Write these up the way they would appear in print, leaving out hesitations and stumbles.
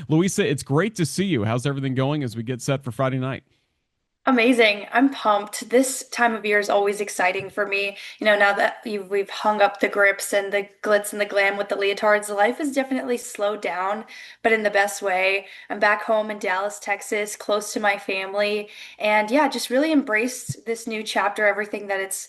Luisa, it's great to see you. How's everything going as we get set for Friday night? Amazing. I'm pumped. This time of year is always exciting for me. Now that we've hung up the grips and the glitz and the glam with the leotards, life has definitely slowed down, but in the best way. I'm back home in Dallas, Texas, close to my family, and yeah, just really embraced this new chapter, everything that it's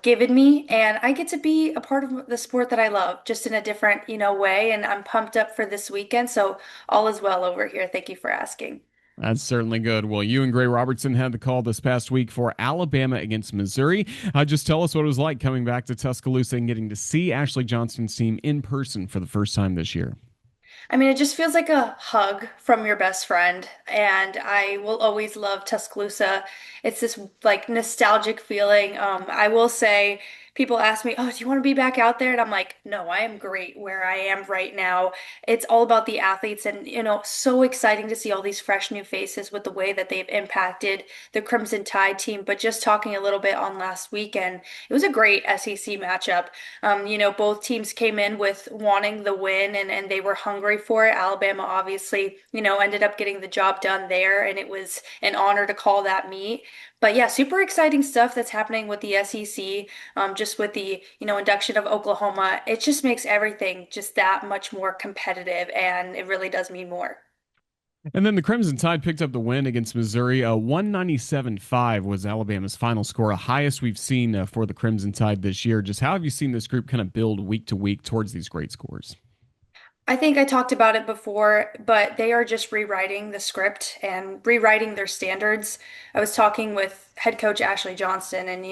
given me, and I get to be a part of the sport that I love, just in a different way, and I'm pumped up for this weekend, so all is well over here. Thank you for asking. That's certainly good. Well, you and Gray Robertson had the call this past week for Alabama against Missouri. Just tell us what it was like coming back to Tuscaloosa and getting to see Ashley Johnston's team in person for the first time this year. I mean, it just feels like a hug from your best friend, and I will always love Tuscaloosa. It's this like nostalgic feeling. I will say, people ask me, "Oh, do you want to be back out there?" And I'm like, "No, I am great where I am right now." It's all about the athletes, and so exciting to see all these fresh new faces with the way that they've impacted the Crimson Tide team. But just talking a little bit on last weekend, it was a great SEC matchup. Both teams came in with wanting the win and they were hungry for it. Alabama obviously ended up getting the job done there, and it was an honor to call that meet. But yeah, super exciting stuff that's happening with the SEC, just with the induction of Oklahoma. It just makes everything just that much more competitive, and it really does mean more. And then the Crimson Tide picked up the win against Missouri. 197-5 was Alabama's final score, a highest we've seen for the Crimson Tide this year. Just how have you seen this group kind of build week to week towards these great scores? I think I talked about it before, but they are just rewriting the script and rewriting their standards. I was talking with head coach Ashley Johnston, and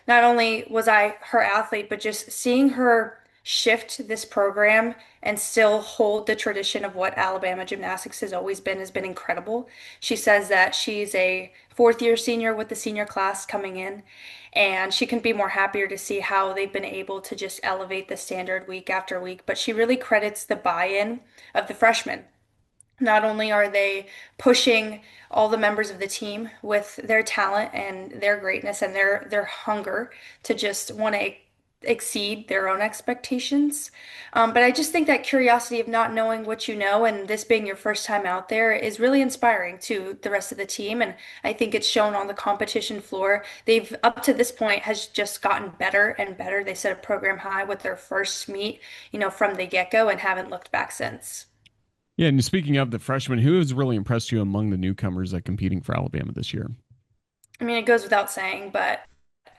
not only was I her athlete, but just seeing her shift this program and still hold the tradition of what Alabama gymnastics has been incredible. She says that she's a fourth year senior with the senior class coming in, and she couldn't be more happier to see how they've been able to just elevate the standard week after week. But she really credits the buy-in of the freshmen. Not only are they pushing all the members of the team with their talent and their greatness and their hunger to just want to exceed their own expectations. But I just think that curiosity of not knowing what you know and this being your first time out there is really inspiring to the rest of the team. And I think it's shown on the competition floor. They've, up to this point, has just gotten better and better. They set a program high with their first meet from the get-go and haven't looked back since. Yeah, and speaking of the freshmen, who has really impressed you among the newcomers competing for Alabama this year? I mean, it goes without saying, but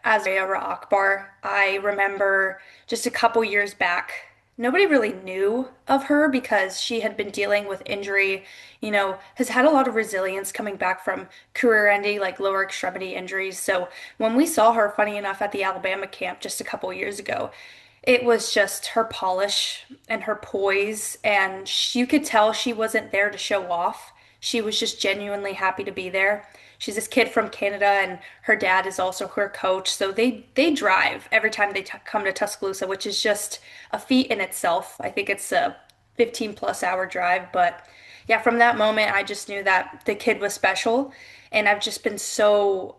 as Ayara Akbar, I remember just a couple years back, nobody really knew of her because she had been dealing with injury, has had a lot of resilience coming back from career-ending, like lower extremity injuries. So when we saw her, funny enough, at the Alabama camp just a couple years ago, it was just her polish and her poise, and you could tell she wasn't there to show off. She was just genuinely happy to be there. She's this kid from Canada, and her dad is also her coach. So they drive every time they come to Tuscaloosa, which is just a feat in itself. I think it's a 15 plus hour drive, but yeah, from that moment, I just knew that the kid was special, and I've just been so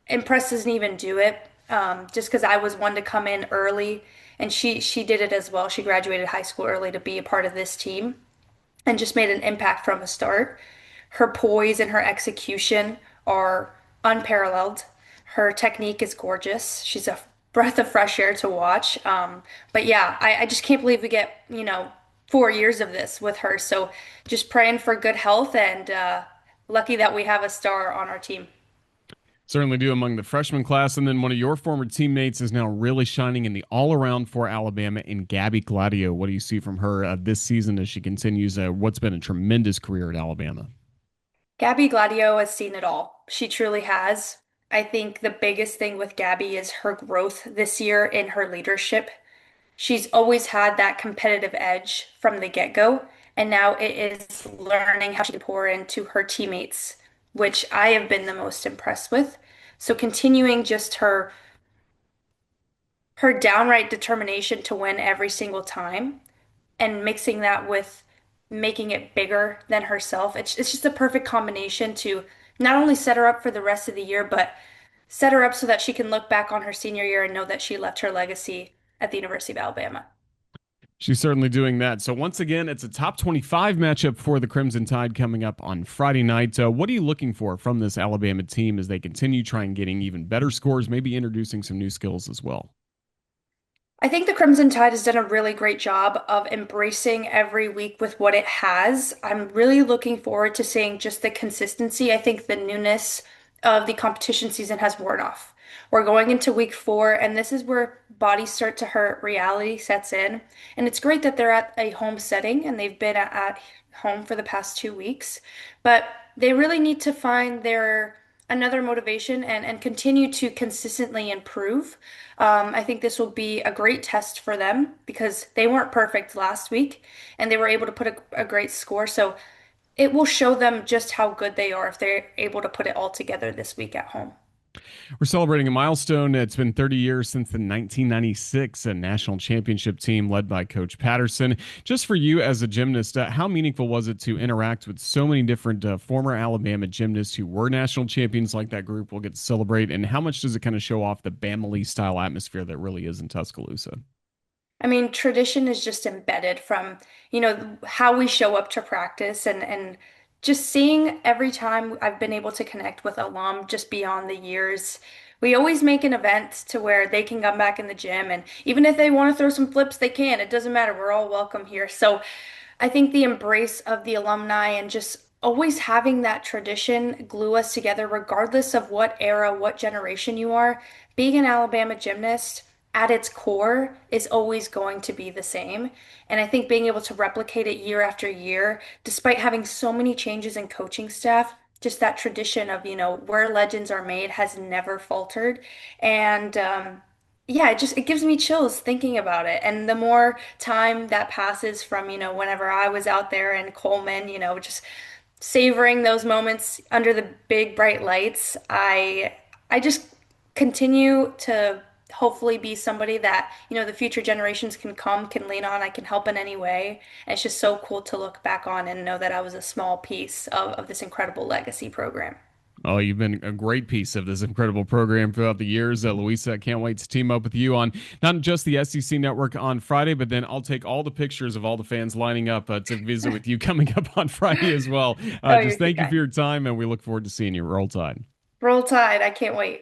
impressed doesn't even do it. Just because I was one to come in early, and she did it as well. She graduated high school early to be a part of this team and just made an impact from the start. Her poise and her execution are unparalleled. Her technique is gorgeous. She's a breath of fresh air to watch. But yeah, I just can't believe we get 4 years of this with her. So just praying for good health and lucky that we have a star on our team. Certainly do among the freshman class. And then one of your former teammates is now really shining in the all around for Alabama in Gabby Gladio. What do you see from her this season as she continues what's been a tremendous career at Alabama? Gabby Gladio has seen it all. She truly has. I think the biggest thing with Gabby is her growth this year in her leadership. She's always had that competitive edge from the get-go, and now it is learning how she can pour into her teammates, which I have been the most impressed with. So continuing just her downright determination to win every single time and mixing that with making it bigger than herself. It's just a perfect combination to not only set her up for the rest of the year, but set her up so that she can look back on her senior year and know that she left her legacy at the University of Alabama. She's certainly doing that. So once again, it's a top 25 matchup for the Crimson Tide coming up on Friday night. What are you looking for from this Alabama team as they continue trying getting even better scores, maybe introducing some new skills as well? I think the Crimson Tide has done a really great job of embracing every week with what it has. I'm really looking forward to seeing just the consistency. I think the newness of the competition season has worn off. We're going into week 4, and this is where bodies start to hurt, reality sets in. And it's great that they're at a home setting and they've been at home for the past 2 weeks, but they really need to find their another motivation and continue to consistently improve. I think this will be a great test for them because they weren't perfect last week and they were able to put a great score. So it will show them just how good they are if they're able to put it all together this week at home. We're celebrating a milestone. It's been 30 years since the 1996 national championship team led by Coach Patterson. Just for you as a gymnast, how meaningful was it to interact with so many different former Alabama gymnasts who were national champions like that group will get to celebrate? And how much does it kind of show off the Bama style atmosphere that really is in Tuscaloosa? I mean, tradition is just embedded from, how we show up to practice and just seeing every time I've been able to connect with alum just beyond the years. We always make an event to where they can come back in the gym and even if they want to throw some flips, they can. It doesn't matter. We're all welcome here. So I think the embrace of the alumni and just always having that tradition glue us together, regardless of what era, what generation you are. Being an Alabama gymnast at its core is always going to be the same. And I think being able to replicate it year after year, despite having so many changes in coaching staff, just that tradition of, where legends are made has never faltered. And yeah, it gives me chills thinking about it. And the more time that passes from, whenever I was out there in Coleman, just savoring those moments under the big bright lights, I just continue to hopefully be somebody that, the future generations can lean on, I can help in any way. And it's just so cool to look back on and know that I was a small piece of this incredible legacy program. Oh, you've been a great piece of this incredible program throughout the years. Luisa, I can't wait to team up with you on not just the SEC network on Friday, but then I'll take all the pictures of all the fans lining up to visit with you coming up on Friday as well. Oh, Just you're too thank you for kind. your time, and we look forward to seeing you. Roll Tide. Roll Tide. I can't wait.